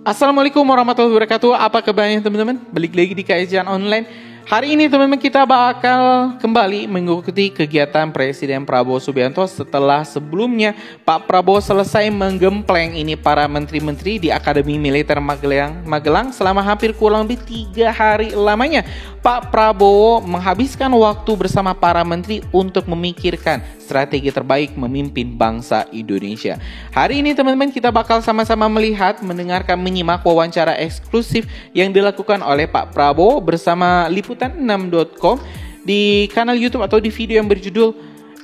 Assalamualaikum warahmatullahi wabarakatuh. Apa kabarnya teman-teman? Balik lagi di Kajian Online. Hari ini teman-teman kita bakal kembali mengikuti kegiatan Presiden Prabowo Subianto setelah sebelumnya Pak Prabowo selesai menggempleng ini para menteri-menteri di Akademi Militer Magelang selama hampir kurang lebih 3 hari lamanya. Pak Prabowo menghabiskan waktu bersama para menteri untuk memikirkan strategi terbaik memimpin bangsa Indonesia. Hari ini teman-teman kita bakal sama-sama melihat, mendengarkan, menyimak wawancara eksklusif yang dilakukan oleh Pak Prabowo bersama liputan6.com di kanal YouTube atau di video yang berjudul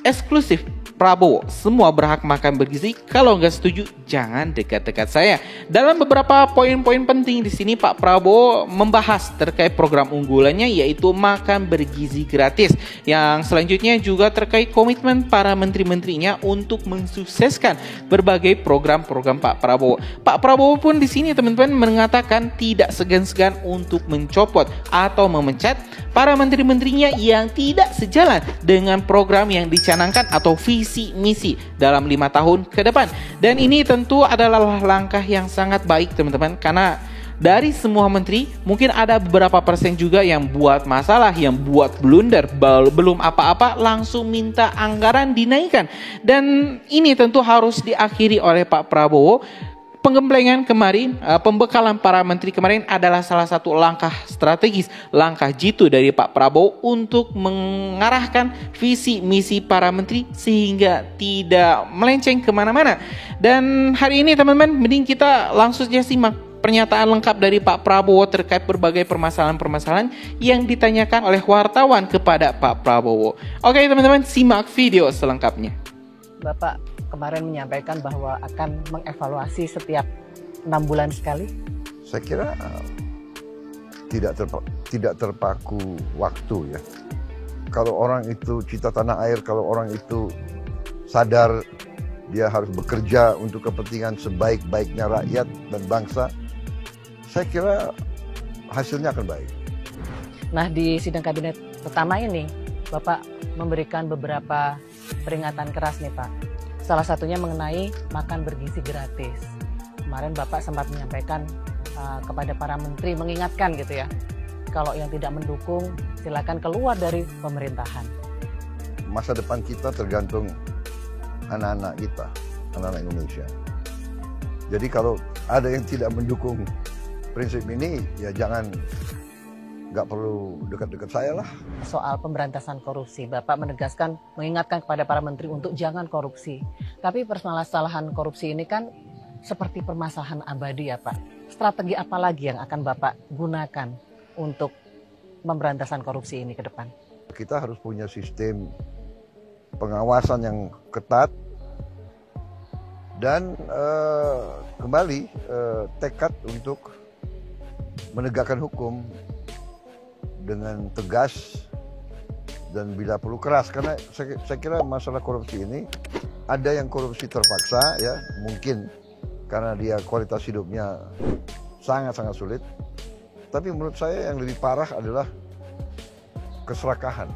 Eksklusif Prabowo, semua berhak makan bergizi. Kalau nggak setuju, jangan dekat-dekat saya. Dalam beberapa poin-poin penting di sini, Pak Prabowo membahas terkait program unggulannya, yaitu makan bergizi gratis. Yang selanjutnya juga terkait komitmen para menteri-menterinya untuk mensukseskan berbagai program-program Pak Prabowo. Pak Prabowo pun di sini teman-teman mengatakan tidak segan-segan untuk mencopot atau memecat para menteri-menterinya yang tidak sejalan dengan program yang dicanangkan atau visi misi dalam 5 tahun ke depan. Dan ini tentu adalah langkah yang sangat baik teman-teman, karena dari semua menteri mungkin ada beberapa persen juga yang buat masalah, yang buat blunder, belum apa-apa langsung minta anggaran dinaikkan. Dan ini tentu harus diakhiri oleh Pak Prabowo. Penggemblengan kemarin, pembekalan para menteri kemarin adalah salah satu langkah strategis, langkah jitu dari Pak Prabowo untuk mengarahkan visi misi para menteri sehingga tidak melenceng kemana-mana. Dan hari ini teman-teman, mending kita langsung saja simak pernyataan lengkap dari Pak Prabowo terkait berbagai permasalahan-permasalahan yang ditanyakan oleh wartawan kepada Pak Prabowo. Oke teman-teman, simak video selengkapnya. Bapak kemarin menyampaikan bahwa akan mengevaluasi setiap 6 bulan sekali. Saya kira tidak terpaku waktu ya. Kalau orang itu cinta tanah air, kalau orang itu sadar dia harus bekerja untuk kepentingan sebaik-baiknya rakyat dan bangsa, saya kira hasilnya akan baik. Nah, di sidang kabinet pertama ini, Bapak memberikan beberapa peringatan keras nih Pak. Salah satunya mengenai makan bergizi gratis. Kemarin Bapak sempat menyampaikan kepada para menteri, mengingatkan gitu ya, kalau yang tidak mendukung silakan keluar dari pemerintahan. Masa depan kita tergantung anak-anak kita, anak-anak Indonesia. Jadi kalau ada yang tidak mendukung prinsip ini, ya nggak perlu dekat-dekat saya lah. Soal pemberantasan korupsi, Bapak menegaskan, mengingatkan kepada para menteri untuk jangan korupsi. Tapi permasalahan korupsi ini kan seperti permasalahan abadi ya Pak. Strategi apa lagi yang akan Bapak gunakan untuk pemberantasan korupsi ini ke depan? Kita harus punya sistem pengawasan yang ketat dan kembali tekad untuk menegakkan hukum dengan tegas dan bila perlu keras, karena saya kira masalah korupsi ini ada yang korupsi terpaksa ya, mungkin karena dia kualitas hidupnya sangat-sangat sulit, tapi menurut saya yang lebih parah adalah keserakahan,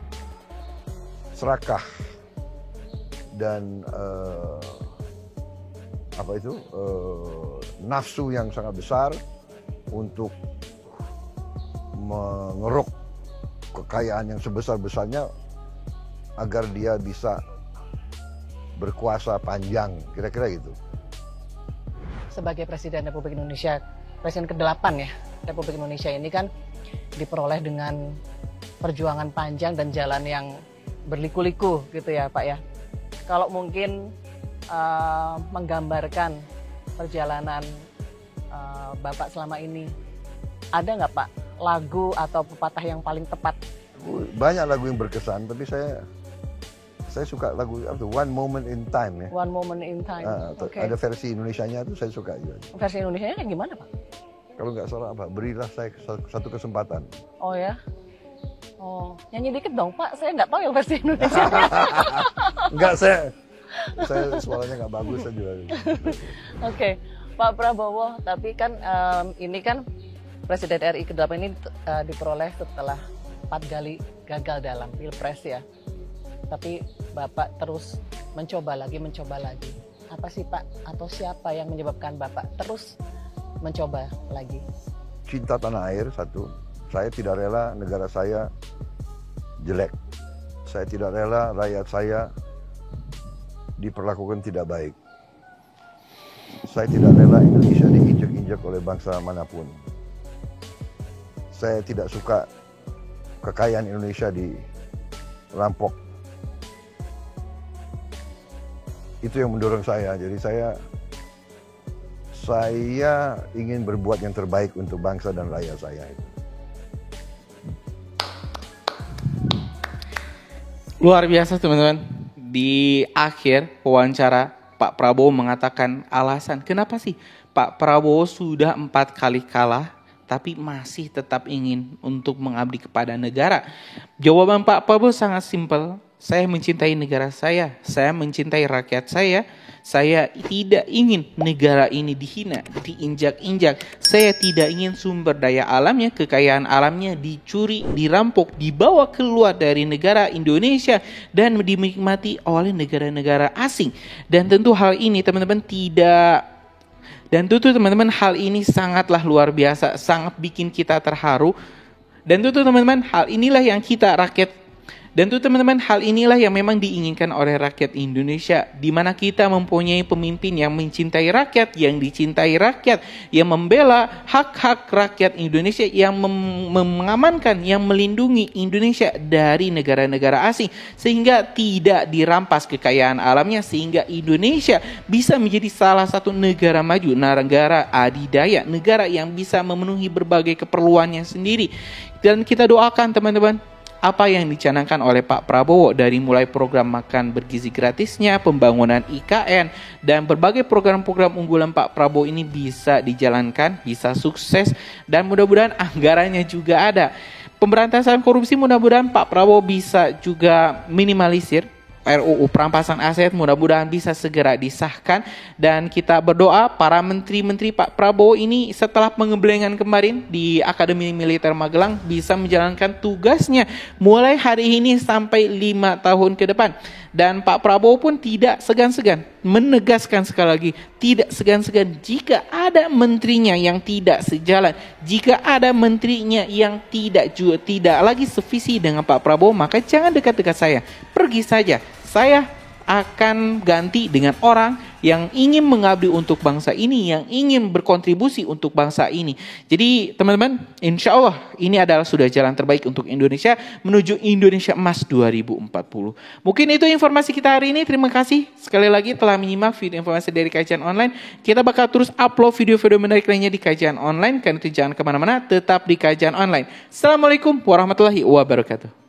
serakah dan nafsu yang sangat besar untuk mengeruk kekayaan yang sebesar-besarnya agar dia bisa berkuasa panjang, kira-kira gitu. Sebagai Presiden Republik Indonesia, Presiden ke-8 ya, Republik Indonesia ini kan diperoleh dengan perjuangan panjang dan jalan yang berliku-liku gitu ya Pak ya. Kalau mungkin menggambarkan perjalanan Bapak selama ini, ada nggak Pak lagu atau pepatah yang paling tepat? Banyak lagu yang berkesan, tapi saya suka lagu One Moment in Time ya. One Moment in Time. Okay. Ada versi Indonesianya itu saya suka juga. Versi Indonesianya kayak gimana Pak? Kalau nggak salah berilah saya satu kesempatan. Oh ya. Oh, nyanyi dikit dong Pak, saya nggak tahu yang versi Indonesia. Enggak, saya suaranya nggak bagus saya juga. Oke, Pak Prabowo, tapi kan ini kan Presiden RI ke-8 ini diperoleh setelah 4 kali gagal dalam Pilpres ya. Tapi Bapak terus mencoba lagi. Apa sih Pak, atau siapa yang menyebabkan Bapak terus mencoba lagi? Cinta tanah air satu. Saya tidak rela negara saya jelek. Saya tidak rela rakyat saya diperlakukan tidak baik. Saya tidak rela Indonesia diinjak-injak oleh bangsa manapun. Saya tidak suka kekayaan Indonesia dirampok. Itu yang mendorong saya. Jadi saya ingin berbuat yang terbaik untuk bangsa dan rakyat saya. Luar biasa teman-teman. Di akhir wawancara Pak Prabowo mengatakan alasan kenapa sih Pak Prabowo sudah 4 kali kalah tapi masih tetap ingin untuk mengabdi kepada negara. Jawaban Pak Prabowo sangat simpel. Saya mencintai negara saya mencintai rakyat saya tidak ingin negara ini dihina, diinjak-injak. Saya tidak ingin sumber daya alamnya, kekayaan alamnya dicuri, dirampok, dibawa keluar dari negara Indonesia dan dinikmati oleh negara-negara asing. Dan tentu hal ini teman-teman hal ini sangatlah luar biasa, sangat bikin kita terharu. Dan tentu teman-teman hal inilah yang hal inilah yang memang diinginkan oleh rakyat Indonesia, di mana kita mempunyai pemimpin yang mencintai rakyat, yang dicintai rakyat, yang membela hak-hak rakyat Indonesia, yang mengamankan, yang melindungi Indonesia dari negara-negara asing, sehingga tidak dirampas kekayaan alamnya, sehingga Indonesia bisa menjadi salah satu negara maju, negara adidaya, negara yang bisa memenuhi berbagai keperluannya sendiri. Dan kita doakan teman-teman, apa yang dicanangkan oleh Pak Prabowo dari mulai program makan bergizi gratisnya, pembangunan IKN, dan berbagai program-program unggulan Pak Prabowo ini bisa dijalankan, bisa sukses, dan mudah-mudahan anggarannya juga ada. Pemberantasan korupsi mudah-mudahan Pak Prabowo bisa juga minimalisir. RUU perampasan aset mudah-mudahan bisa segera disahkan, dan kita berdoa para menteri-menteri Pak Prabowo ini setelah pengembelengan kemarin di Akademi Militer Magelang bisa menjalankan tugasnya mulai hari ini sampai 5 tahun ke depan. Dan Pak Prabowo pun tidak segan-segan menegaskan sekali lagi, tidak segan-segan jika ada menterinya yang tidak sejalan, jika ada menterinya yang tidak lagi sevisi dengan Pak Prabowo, maka jangan dekat-dekat saya, pergi saja. Saya akan ganti dengan orang yang ingin mengabdi untuk bangsa ini, yang ingin berkontribusi untuk bangsa ini. Jadi teman-teman, insya Allah ini adalah sudah jalan terbaik untuk Indonesia menuju Indonesia Emas 2040. Mungkin itu informasi kita hari ini. Terima kasih sekali lagi telah menyimak video informasi dari Kajian Online. Kita bakal terus upload video-video menarik lainnya di Kajian Online. Karena itu jangan kemana-mana, tetap di Kajian Online. Assalamualaikum warahmatullahi wabarakatuh.